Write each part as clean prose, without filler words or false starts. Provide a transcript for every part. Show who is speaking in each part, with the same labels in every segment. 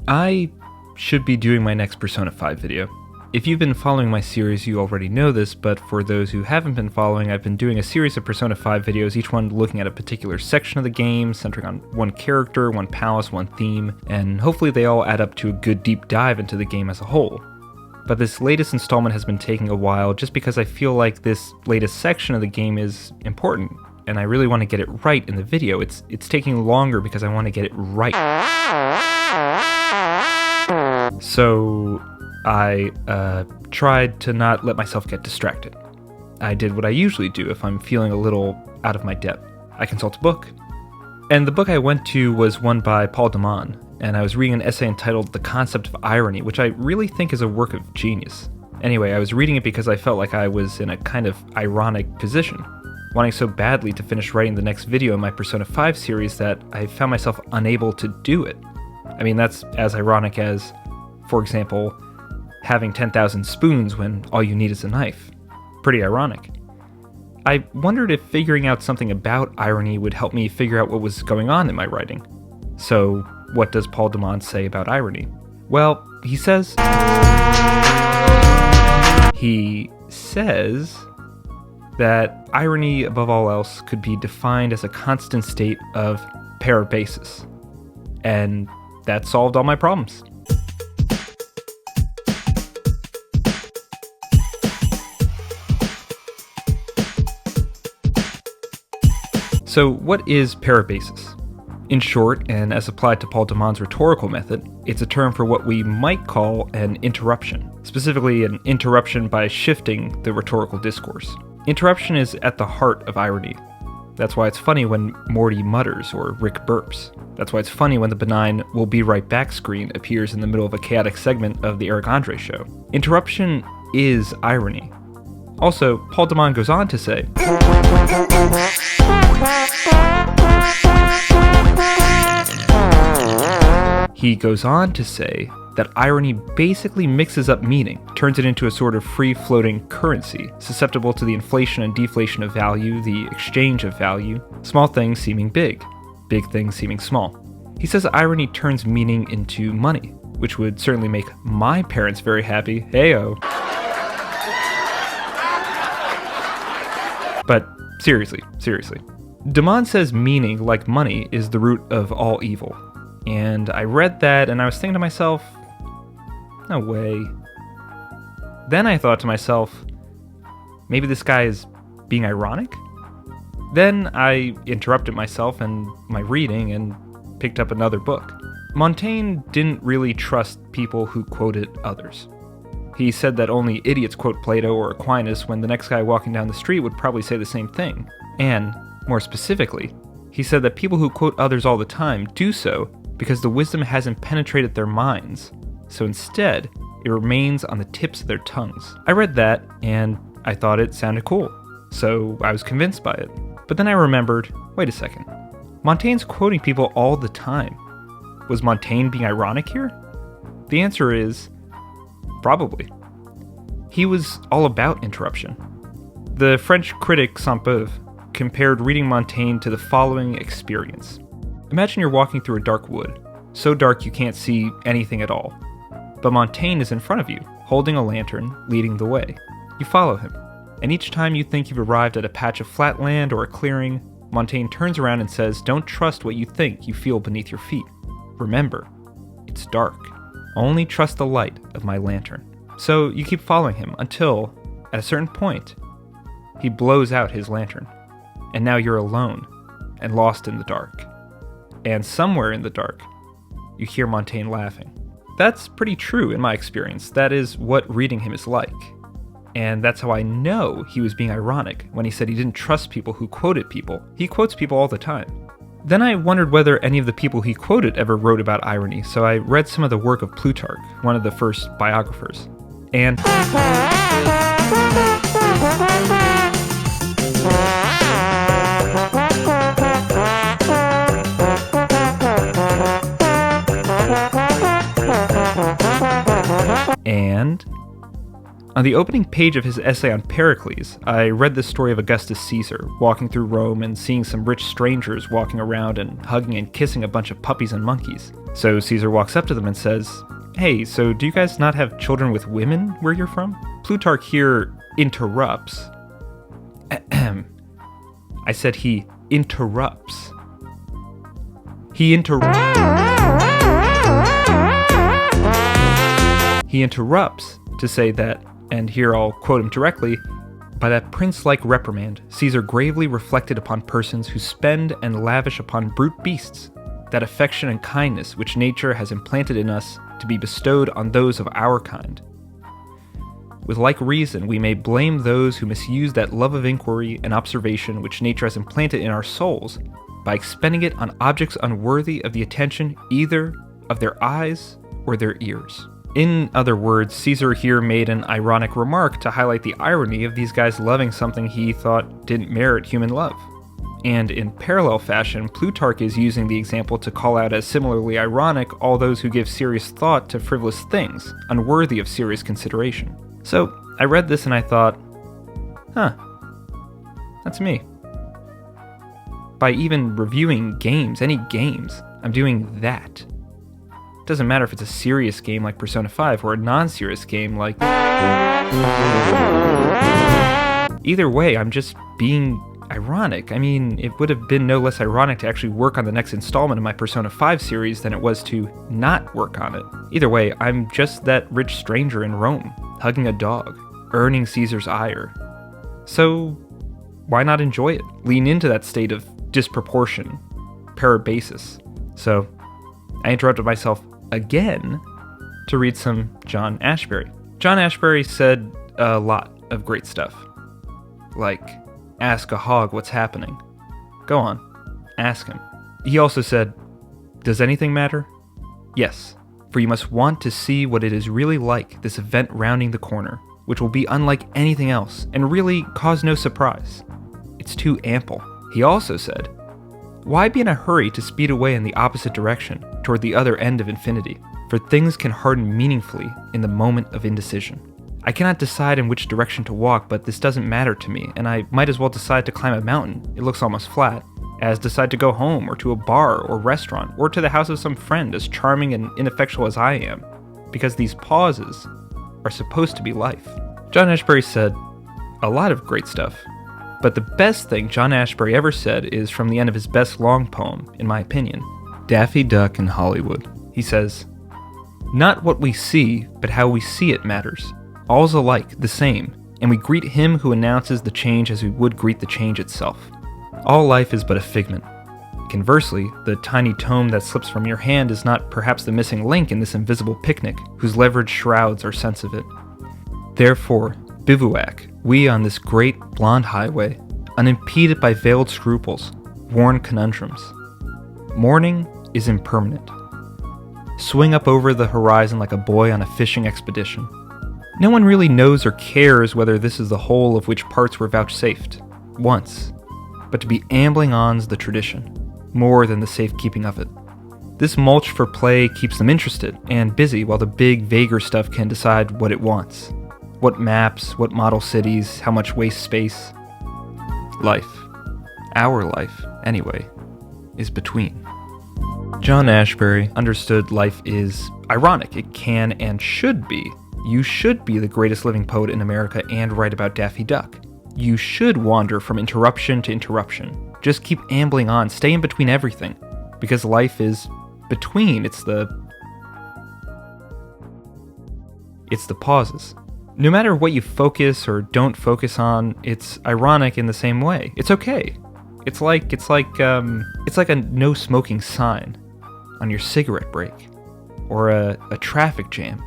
Speaker 1: I should be doing my next Persona 5 video. If you've been following my series, you already know this, but for those who haven't been following, I've been doing a series of Persona 5 videos, each one looking at a particular section of the game, centering on one character, one palace, one theme, and hopefully they all add up to a good deep dive into the game as a whole. But this latest installment has been taking a while just because I feel like this latest section of the game is important, and I really want to get it right in the video. It's taking longer because I want to get it right. So I tried to not let myself get distracted. I did what I usually do if I'm feeling a little out of my depth. I consult a book. And the book I went to was one by Paul Damon, and I was reading an essay entitled The Concept of Irony, which I really think is a work of genius. Anyway, I was reading it because I felt like I was in a kind of ironic position, wanting so badly to finish writing the next video in my Persona 5 series that I found myself unable to do it. I mean, that's as ironic as, for example, having 10,000 spoons when all you need is a knife. Pretty ironic. I wondered if figuring out something about irony would help me figure out what was going on in my writing. So, what does Paul Damon say about irony? Well, he says that irony, above all else, could be defined as a constant state of parabasis. And that solved all my problems. So what is parabasis? In short, and as applied to Paul Damon's rhetorical method, it's a term for what we might call an interruption, specifically an interruption by shifting the rhetorical discourse. Interruption is at the heart of irony. That's why it's funny when Morty mutters or Rick burps. That's why it's funny when the benign "we'll be right back" screen appears in the middle of a chaotic segment of the Eric Andre show. Interruption is irony. Also, Paul Damon goes on to say, that irony basically mixes up meaning, turns it into a sort of free-floating currency, susceptible to the inflation and deflation of value, the exchange of value, small things seeming big, big things seeming small. He says irony turns meaning into money, which would certainly make my parents very happy, heyo. But seriously. Damon says meaning, like money, is the root of all evil. And I read that and I was thinking to myself, no way. Then I thought to myself, maybe this guy is being ironic? Then I interrupted myself and my reading and picked up another book. Montaigne didn't really trust people who quoted others. He said that only idiots quote Plato or Aquinas when the next guy walking down the street would probably say the same thing. And, more specifically, he said that people who quote others all the time do so because the wisdom hasn't penetrated their minds, so instead, it remains on the tips of their tongues. I read that, and I thought it sounded cool, so I was convinced by it. But then I remembered, wait a second, Montaigne's quoting people all the time. Was Montaigne being ironic here? The answer is, probably. He was all about interruption. The French critic Sainte-Beuve compared reading Montaigne to the following experience. Imagine you're walking through a dark wood, so dark you can't see anything at all. But Montaigne is in front of you, holding a lantern, leading the way. You follow him, and each time you think you've arrived at a patch of flat land or a clearing, Montaigne turns around and says, "Don't trust what you think you feel beneath your feet. Remember, it's dark. Only trust the light of my lantern." So you keep following him until, at a certain point, he blows out his lantern. And now you're alone and lost in the dark. And somewhere in the dark, you hear Montaigne laughing. That's pretty true in my experience. That is what reading him is like. And that's how I know he was being ironic when he said he didn't trust people who quoted people. He quotes people all the time. Then I wondered whether any of the people he quoted ever wrote about irony, so I read some of the work of Plutarch, one of the first biographers. And On the opening page of his essay on Pericles, I read the story of Augustus Caesar walking through Rome and seeing some rich strangers walking around and hugging and kissing a bunch of puppies and monkeys. So Caesar walks up to them and says, "Hey, so do you guys not have children with women where you're from?" Plutarch here interrupts. I said he interrupts. He interrupts to say that, and here I'll quote him directly, "By that prince-like reprimand, Caesar gravely reflected upon persons who spend and lavish upon brute beasts that affection and kindness which nature has implanted in us to be bestowed on those of our kind. With like reason, we may blame those who misuse that love of inquiry and observation which nature has implanted in our souls by expending it on objects unworthy of the attention either of their eyes or their ears." In other words, Caesar here made an ironic remark to highlight the irony of these guys loving something he thought didn't merit human love. And in parallel fashion, Plutarch is using the example to call out as similarly ironic all those who give serious thought to frivolous things, unworthy of serious consideration. So, I read this and I thought, that's me. By even reviewing games, any games, I'm doing that. It doesn't matter if it's a serious game like Persona 5 or a non-serious game like... Either way, I'm just being ironic. I mean, it would have been no less ironic to actually work on the next installment of my Persona 5 series than it was to not work on it. Either way, I'm just that rich stranger in Rome, hugging a dog, earning Caesar's ire. So, why not enjoy it? Lean into that state of disproportion, parabasis. So, I interrupted myself again to read some John Ashbery. John Ashbery said a lot of great stuff. Like, ask a hog what's happening. Go on, ask him. He also said, does anything matter? Yes, for you must want to see what it is really like, this event rounding the corner, which will be unlike anything else, and really cause no surprise. It's too ample. He also said, why be in a hurry to speed away in the opposite direction, toward the other end of infinity? For things can harden meaningfully in the moment of indecision. I cannot decide in which direction to walk, but this doesn't matter to me, and I might as well decide to climb a mountain, it looks almost flat, as decide to go home, or to a bar or restaurant, or to the house of some friend as charming and ineffectual as I am, because these pauses are supposed to be life. John Ashbery said a lot of great stuff, but the best thing John Ashbery ever said is from the end of his best long poem, in my opinion, Daffy Duck in Hollywood. He says, not what we see, but how we see it matters. All's alike, the same, and we greet him who announces the change as we would greet the change itself. All life is but a figment. Conversely, the tiny tome that slips from your hand is not perhaps the missing link in this invisible picnic, whose leverage shrouds our sense of it. Therefore, bivouac, we on this great blonde highway, unimpeded by veiled scruples, worn conundrums. Morning is impermanent. Swing up over the horizon like a boy on a fishing expedition. No one really knows or cares whether this is the whole of which parts were vouchsafed, once, but to be ambling on's the tradition, more than the safekeeping of it. This mulch for play keeps them interested and busy while the big, vaguer stuff can decide what it wants. What maps, what model cities, how much waste space. Life, our life, anyway, is between. John Ashbery understood life is ironic. It can and should be. You should be the greatest living poet in America and write about Daffy Duck. You should wander from interruption to interruption. Just keep ambling on, stay in between everything. Because life is between, it's the pauses. No matter what you focus or don't focus on, it's ironic in the same way. It's okay. It's like a no smoking sign on your cigarette break, or a traffic jam,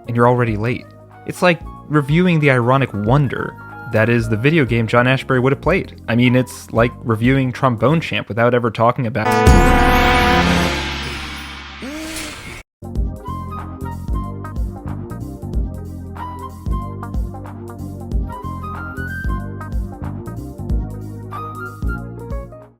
Speaker 1: and you're already late. It's like reviewing the ironic wonder that is the video game John Ashbery would have played. I mean, it's like reviewing Trombone Champ without ever talking about it.